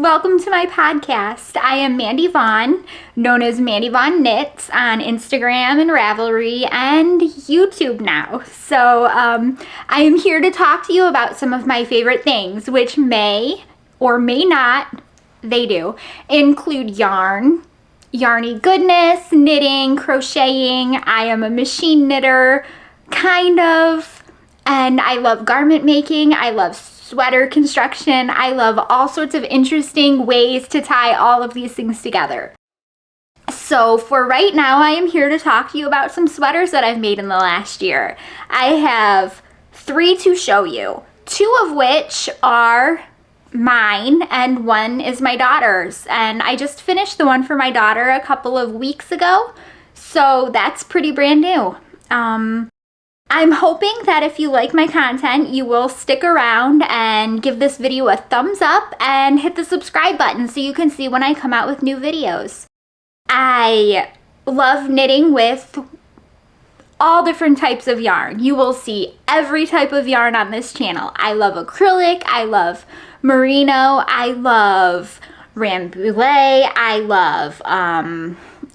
welcome to my podcast. I am Mandy Vaughn, known as Mandy Vaughn Knits on Instagram and Ravelry and YouTube now. So I am here to talk to you about some of my favorite things, which may or may not, they do, include yarn, yarny goodness, knitting, crocheting. I am a machine knitter, kind of, and I love garment making. I love sweater construction. I love all sorts of interesting ways to tie all of these things together. So for right now, I am here to talk to you about some sweaters that I've made in the last year. I have 3 to show you, 2 of which are mine and 1 is my daughter's. And I just finished the one for my daughter a couple of weeks ago, so that's pretty brand new. I'm hoping that if you like my content, you will stick around and give this video a thumbs up and hit the subscribe button so you can see when I come out with new videos. I love knitting with all different types of yarn. You will see every type of yarn on this channel. I love acrylic, I love merino, I love rambouillet, I love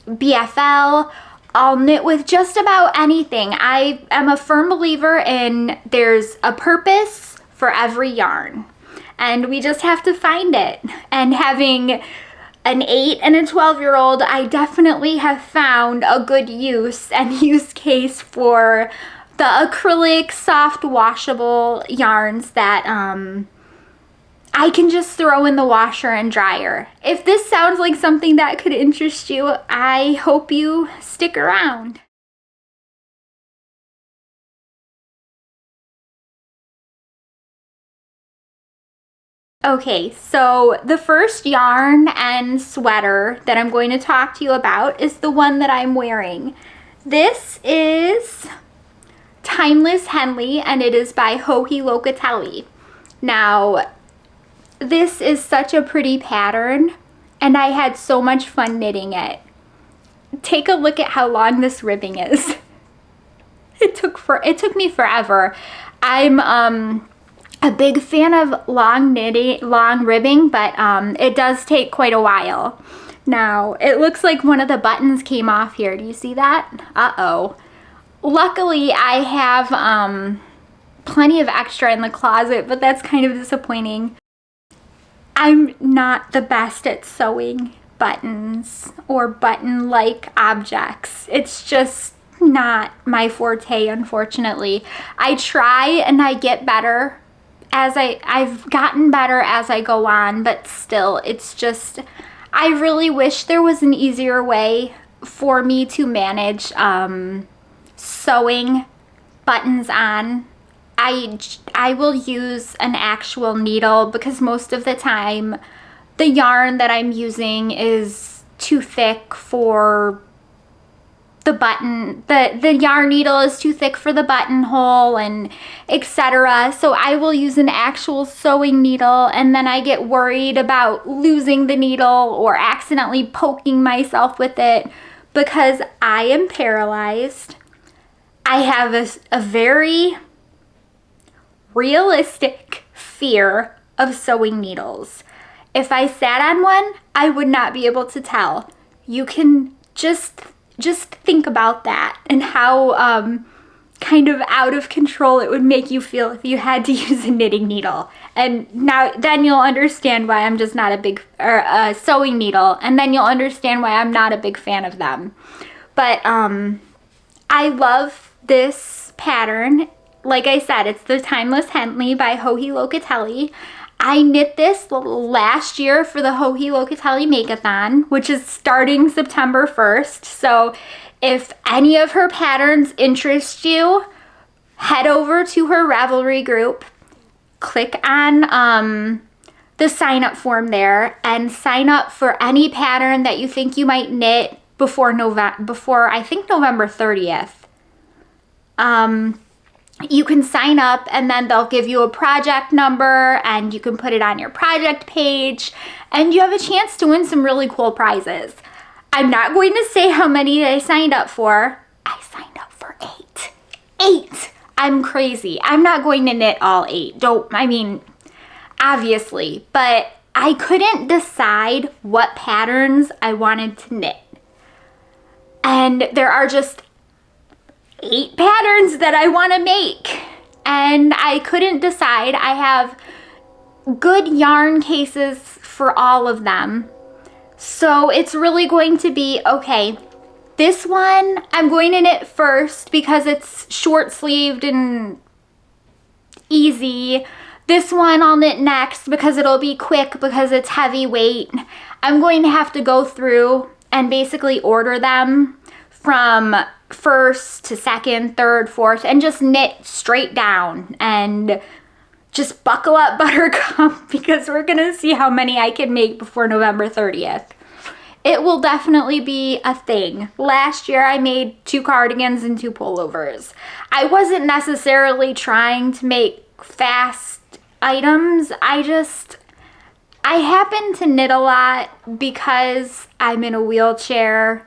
BFL. I'll knit with just about anything. I am a firm believer in there's a purpose for every yarn, and we just have to find it. And having an 8 and a 12-year-old, I definitely have found a good use case for the acrylic, soft, washable yarns that I can just throw in the washer and dryer. If this sounds like something that could interest you, I hope you stick around. Okay, so the first yarn and sweater that I'm going to talk to you about is the one that I'm wearing. This is Timeless Henley, and it is by Joji Locatelli. Now, this is such a pretty pattern, and I had so much fun knitting it. Take a look at how long this ribbing is. It took me forever. I'm a big fan of long ribbing, but it does take quite a while. Now, it looks like one of the buttons came off here. Do you see that? Uh-oh. Luckily, I have plenty of extra in the closet, but that's kind of disappointing. I'm not the best at sewing buttons or button-like objects. It's just not my forte, unfortunately. I try and I get better as I've gotten better as I go on, but still, it's just, I really wish there was an easier way for me to manage sewing buttons on. I will use an actual needle because most of the time the yarn that I'm using is too thick for the button. The yarn needle is too thick for the buttonhole and etc. So I will use an actual sewing needle, and then I get worried about losing the needle or accidentally poking myself with it because I am paralyzed. I have a very realistic fear of sewing needles. If I sat on one, I would not be able to tell. You can just think about that and how kind of out of control it would make you feel if you had to use a knitting needle. And then you'll understand why I'm just not a big sewing needle, and then you'll understand why I'm not a big fan of them. But I love this pattern. Like I said, it's the Timeless Henley by Joji Locatelli. I knit this last year for the Joji Locatelli Make-a-thon, which is starting September 1st. So if any of her patterns interest you, head over to her Ravelry group, click on the sign up form there, and sign up for any pattern that you think you might knit before I think November 30th. You can sign up, and then they'll give you a project number, and you can put it on your project page, and you have a chance to win some really cool prizes. I'm not going to say how many I signed up for. I signed up for 8. 8! I'm crazy. I'm not going to knit all 8. Obviously, but I couldn't decide what patterns I wanted to knit. And there are just 8 patterns that I want to make. And I couldn't decide. I have good yarn cases for all of them. So it's really going to be, okay, this one I'm going to knit first because it's short sleeved and easy. This one I'll knit next because it'll be quick because it's heavyweight. I'm going to have to go through and basically order them from first to second, third, fourth, and just knit straight down and just buckle up, Buttercup, because we're gonna see how many I can make before November 30th. It will definitely be a thing. Last year I made 2 cardigans and 2 pullovers. I wasn't necessarily trying to make fast items. I happen to knit a lot because I'm in a wheelchair,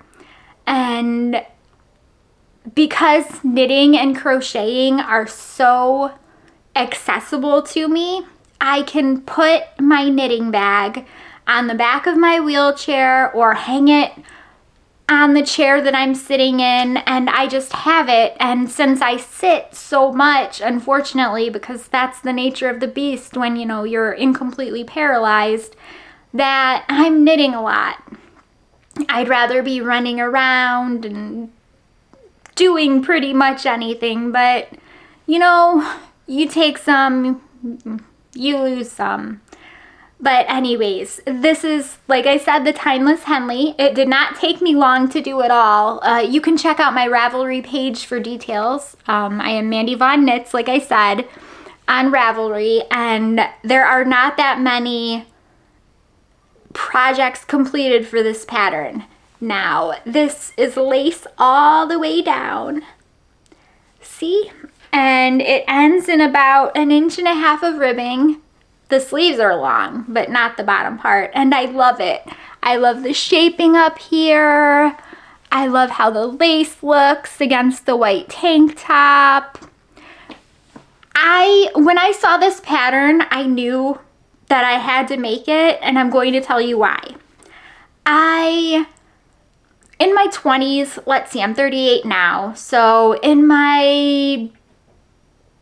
and because knitting and crocheting are so accessible to me, I can put my knitting bag on the back of my wheelchair or hang it on the chair that I'm sitting in, and I just have it. And since I sit so much, unfortunately, because that's the nature of the beast when, you know, you're incompletely paralyzed, that I'm knitting a lot. I'd rather be running around and doing pretty much anything, but you know, you take some, you lose some. But anyways, this is, like I said, the Timeless Henley. It did not take me long to do it all. You can check out my Ravelry page for details. I am Mandy Von Knits, like I said, on Ravelry, and there are not that many projects completed for this pattern. Now, this is lace all the way down. See? And it ends in about 1.5 inches of ribbing. The sleeves are long, but not the bottom part, and I love it. I love the shaping up here. I love how the lace looks against the white tank top. When I saw this pattern, I knew that I had to make it, and I'm going to tell you why. In my 20s, let's see, I'm 38 now, so in my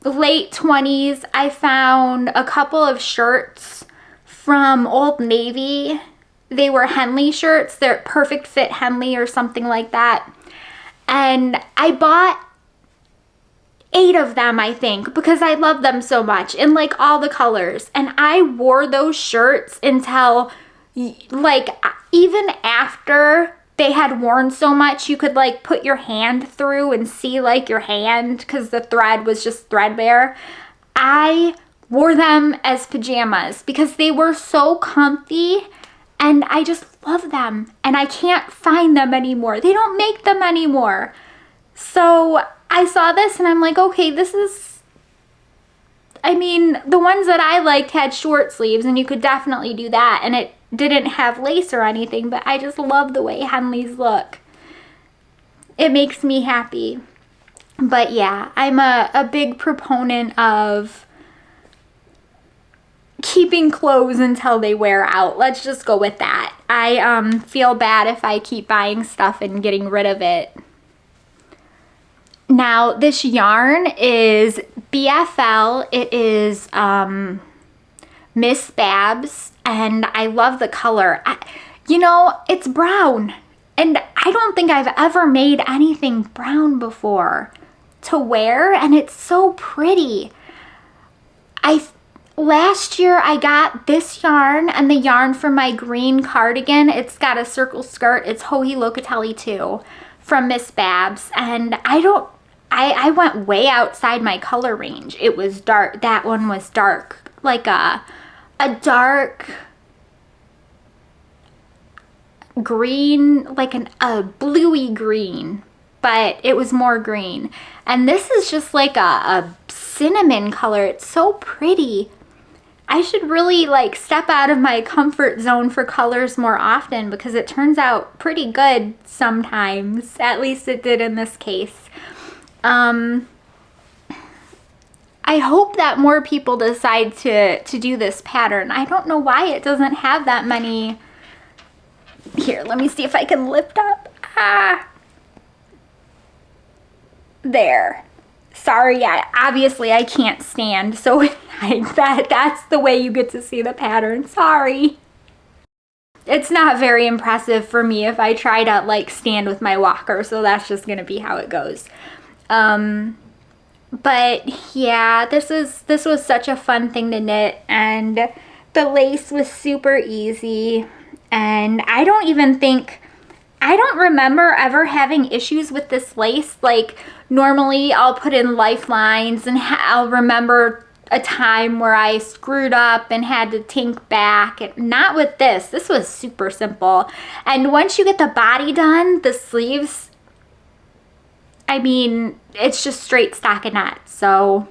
late 20s, I found a couple of shirts from Old Navy. They were Henley shirts. They're Perfect Fit Henley or something like that. And I bought 8 of them, I think, because I love them so much in like all the colors. And I wore those shirts until like even after they had worn so much you could like put your hand through and see like your hand because the thread was just threadbare. I wore them as pajamas because they were so comfy, and I just love them, and I can't find them anymore. They don't make them anymore. So I saw this and I'm like, okay, this is, I mean, the ones that I liked had short sleeves, and you could definitely do that, and it didn't have lace or anything, but I just love the way Henleys look. It makes me happy. But yeah, I'm a big proponent of keeping clothes until they wear out. Let's just go with that. I feel bad if I keep buying stuff and getting rid of it. Now, this yarn is BFL. It is Miss Babs. And I love the color. You know, it's brown, and I don't think I've ever made anything brown before to wear, and it's so pretty. Last year I got this yarn and the yarn from my green cardigan. It's got a circle skirt. It's Hohi Locatelli too, from Miss Babs, and I went way outside my color range. It was dark. That one was dark, like a dark green, like a bluey green, but it was more green. And this is just like a cinnamon color. It's so pretty. I should really like step out of my comfort zone for colors more often because it turns out pretty good sometimes. At least it did in this case. I I hope that more people decide to do this pattern. I don't know why it doesn't have that many. Here, let me see if I can lift up. There. Sorry, obviously I can't stand, so that's the way you get to see the pattern. Sorry. It's not very impressive for me if I try to like stand with my walker, so that's just gonna be how it goes. But yeah, this was such a fun thing to knit, and the lace was super easy, and I don't remember ever having issues with this lace. Like normally I'll put in lifelines and I'll remember a time where I screwed up and had to tink back. And not with this. This was super simple. And once you get the body done, the sleeves, I mean, it's just straight stockinette, so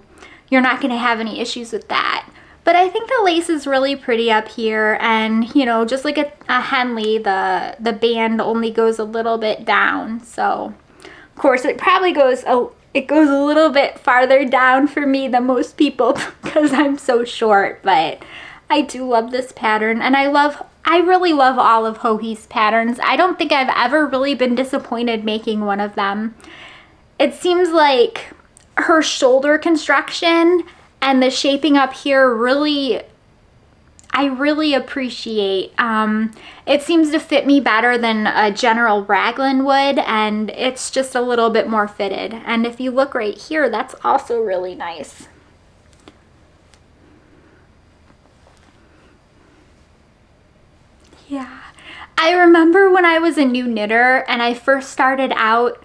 you're not going to have any issues with that. But I think the lace is really pretty up here, and you know, just like a Henley, the band only goes a little bit down. So of course it probably goes a little bit farther down for me than most people because I'm so short, but I do love this pattern, and I really love all of Joji's patterns. I don't think I've ever really been disappointed making one of them. It seems like her shoulder construction and the shaping up here I really appreciate. It seems to fit me better than a general raglan would, and it's just a little bit more fitted. And if you look right here, that's also really nice. Yeah, I remember when I was a new knitter and I first started out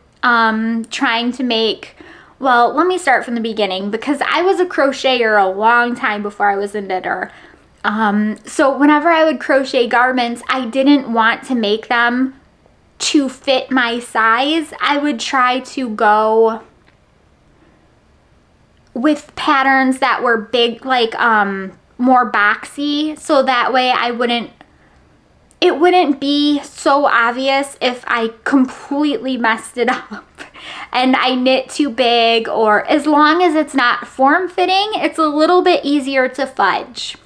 trying to make, well, let me start from the beginning, because I was a crocheter a long time before I was a knitter. So whenever I would crochet garments, I didn't want to make them to fit my size. I would try to go with patterns that were big, like more boxy, so that way it wouldn't be so obvious if I completely messed it up and I knit too big, or as long as it's not form-fitting, it's a little bit easier to fudge.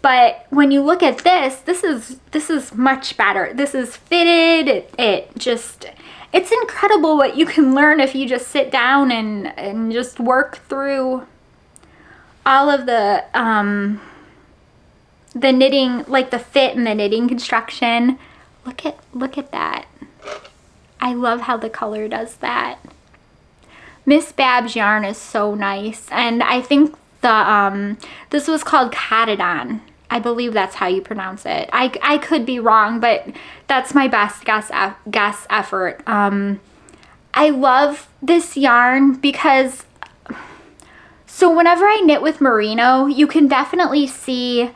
But when you look at this is much better. This is fitted. It's incredible what you can learn if you just sit down and just work through all of the knitting, like the fit and the knitting construction. Look at that. I love how the color does that. Miss Bab's yarn is so nice, and I think this was called Cardigan. I believe that's how you pronounce it. I could be wrong, but that's my best guess effort. I love this yarn because, so whenever I knit with merino, you can definitely see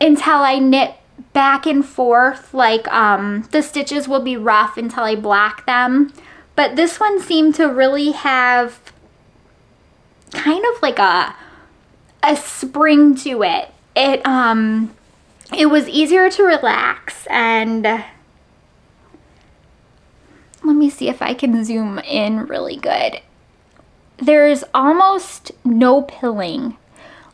until I knit back and forth, like the stitches will be rough until I black them. But this one seemed to really have kind of like a spring to it. It was easier to relax, and let me see if I can zoom in really good. There's almost no pilling,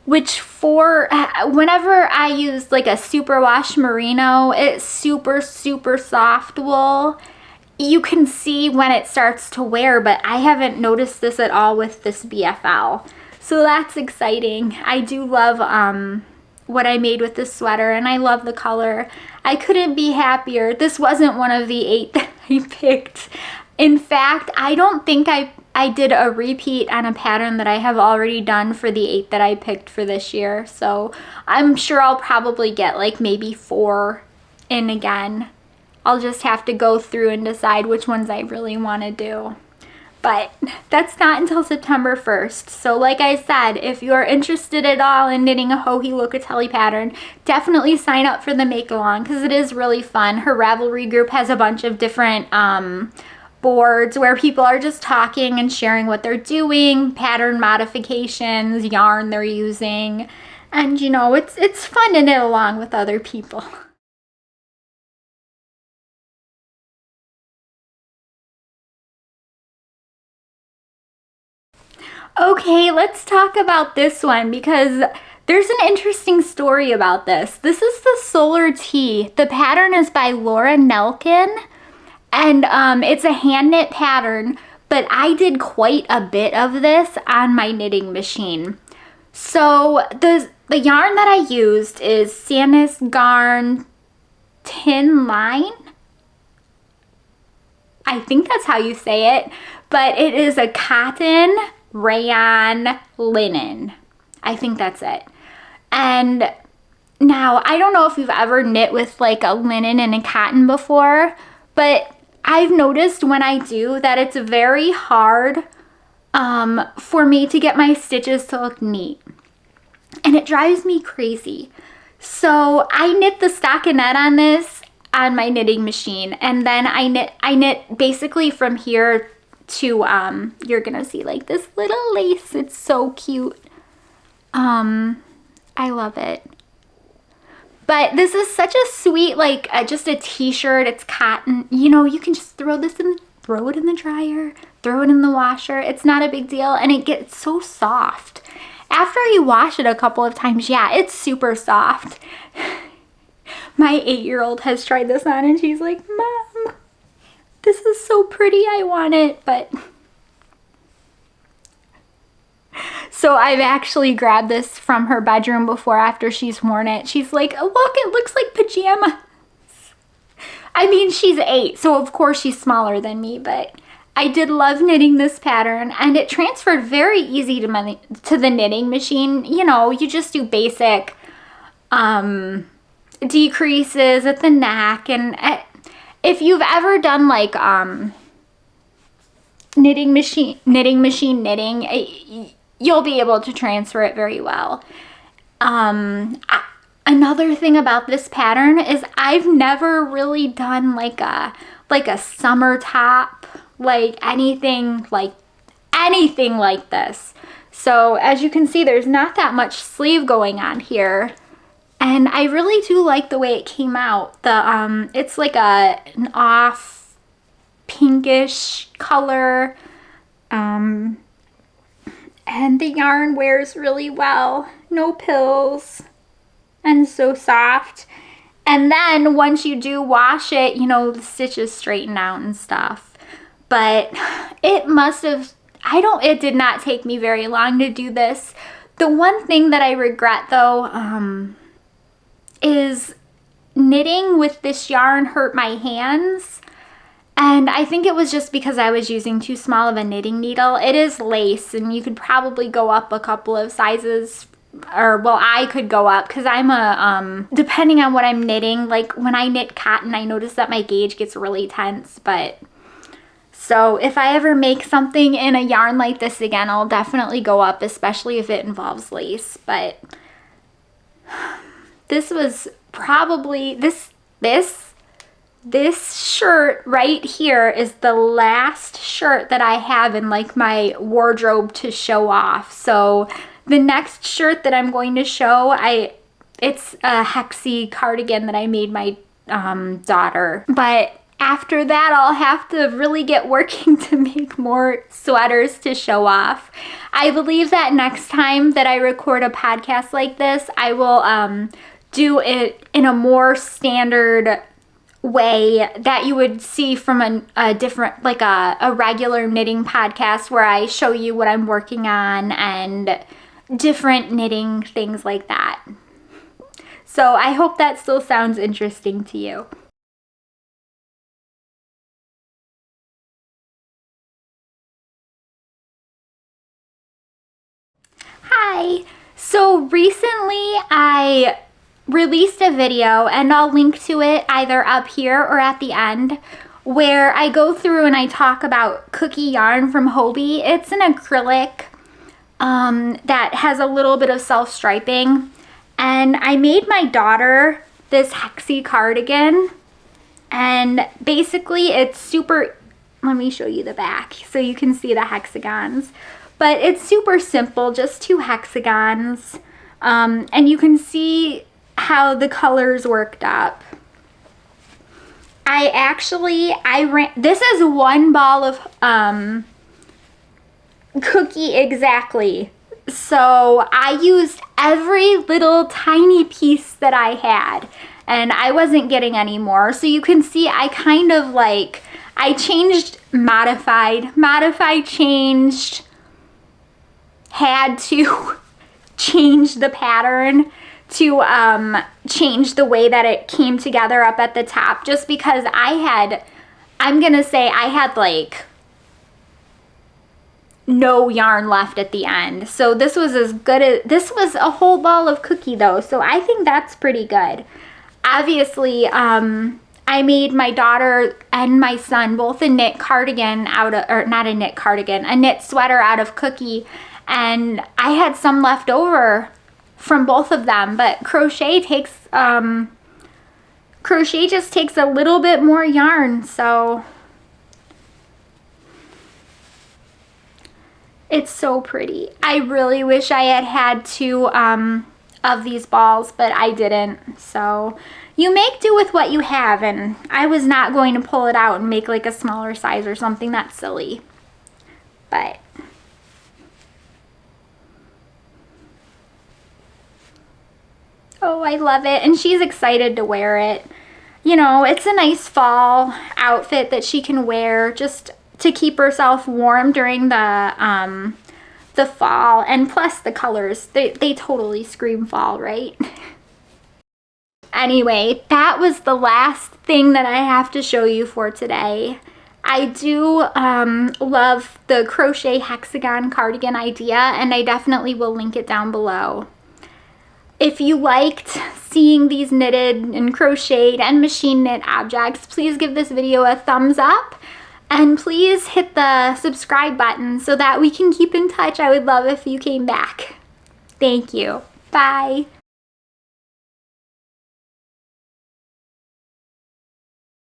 which for whenever I use like a superwash merino, it's super soft wool. You can see when it starts to wear, but I haven't noticed this at all with this BFL. So that's exciting. I do love what I made with this sweater, and I love the color. I couldn't be happier. This wasn't one of the 8 that I picked. In fact, I don't think I did a repeat on a pattern that I have already done for the 8 that I picked for this year. So I'm sure I'll probably get like maybe 4 in again. I'll just have to go through and decide which ones I really want to do. But that's not until September 1st. So like I said, if you're interested at all in knitting a Joji Locatelli pattern, definitely sign up for the make-along because it is really fun. Her Ravelry group has a bunch of different boards where people are just talking and sharing what they're doing, pattern modifications, yarn they're using. And you know, it's fun to knit along with other people. Okay, let's talk about this one because there's an interesting story about this. This is the Solar Tee. The pattern is by Laura Nelkin, and it's a hand knit pattern, but I did quite a bit of this on my knitting machine. So the yarn that I used is Sannis Garn Tin Line. I think that's how you say it, but it is a cotton, rayon, linen. I think that's it. And now, I don't know if you've ever knit with like a linen and a cotton before, but I've noticed when I do that it's very hard for me to get my stitches to look neat. And it drives me crazy. So I knit the stockinette on this on my knitting machine, and then I knit basically from here to you're gonna see like this little lace. It's so cute. I love it. But this is such a sweet, like just a t-shirt. It's cotton. You know, you can just throw it in the dryer, throw it in the washer. It's not a big deal, and it gets so soft. After you wash it a couple of times, yeah, it's super soft. My 8-year-old has tried this on and she's like, Mom, this is so pretty, I want it, but... So I've actually grabbed this from her bedroom before after she's worn it. She's like, oh, look, it looks like pajamas. I mean, she's 8, so of course she's smaller than me, but I did love knitting this pattern, and it transferred very easy to the knitting machine. You know, you just do basic decreases at the neck, and if you've ever done like knitting machine knitting, you'll be able to transfer it very well. Another thing about this pattern is I've never really done like a summer top, like anything like this. So as you can see, there's not that much sleeve going on here. And I really do like the way it came out. It's like an off pinkish color. And the yarn wears really well. No pills. And so soft. And then once you do wash it, you know, the stitches straighten out and stuff. But it did not take me very long to do this. The one thing that I regret though, is knitting with this yarn hurt my hands, and I think it was just because I was using too small of a knitting needle. It is lace, and you could probably go up a couple of sizes, or well, I could go up because I'm depending on what I'm knitting, like when I knit cotton, I notice that my gauge gets really tense. But so if I ever make something in a yarn like this again, I'll definitely go up, especially if it involves lace. But this was probably, this shirt right here is the last shirt that I have in like my wardrobe to show off. So the next shirt that I'm going to show, it's a Hexagon cardigan that I made my daughter. But after that, I'll have to really get working to make more sweaters to show off. I believe that next time that I record a podcast like this, I will do it in a more standard way that you would see from a different, like a regular knitting podcast where I show you what I'm working on and different knitting things like that. So I hope that still sounds interesting to you. Hi! So recently I released a video, and I'll link to it either up here or at the end, where I go through and I talk about Cookie yarn from Hobie. It's an acrylic that has a little bit of self-striping, and I made my daughter this Hexagon cardigan, and basically it's super, let me show you the back so you can see the hexagons, but it's super simple, just 2 hexagons, and you can see how the colors worked up. I ran, this is 1 ball of cookie exactly. So I used every little tiny piece that I had, and I wasn't getting any more. So you can see I kind of like, I changed, modified, changed, had to change the pattern to change the way that it came together up at the top, just because I'm gonna say I had like no yarn left at the end. So this was as good as, this was a whole ball of cookie though, so I think that's pretty good. Obviously, I made my daughter and my son both a knit cardigan out of, or not a knit cardigan, a knit sweater out of cookie, and I had some left over from both of them, but crochet just takes a little bit more yarn, so it's so pretty. I really wish I had two of these balls, but I didn't. So you make do with what you have, and I was not going to pull it out and make like a smaller size or something. That's silly. But oh, I love it. And she's excited to wear it. You know, it's a nice fall outfit that she can wear just to keep herself warm during the fall. And plus the colors, they totally scream fall, right? Anyway, that was the last thing that I have to show you for today. I do love the crochet hexagon cardigan idea, and I definitely will link it down below. If you liked seeing these knitted and crocheted and machine knit objects, please give this video a thumbs up, and please hit the subscribe button so that we can keep in touch. I would love if you came back. Thank you. Bye.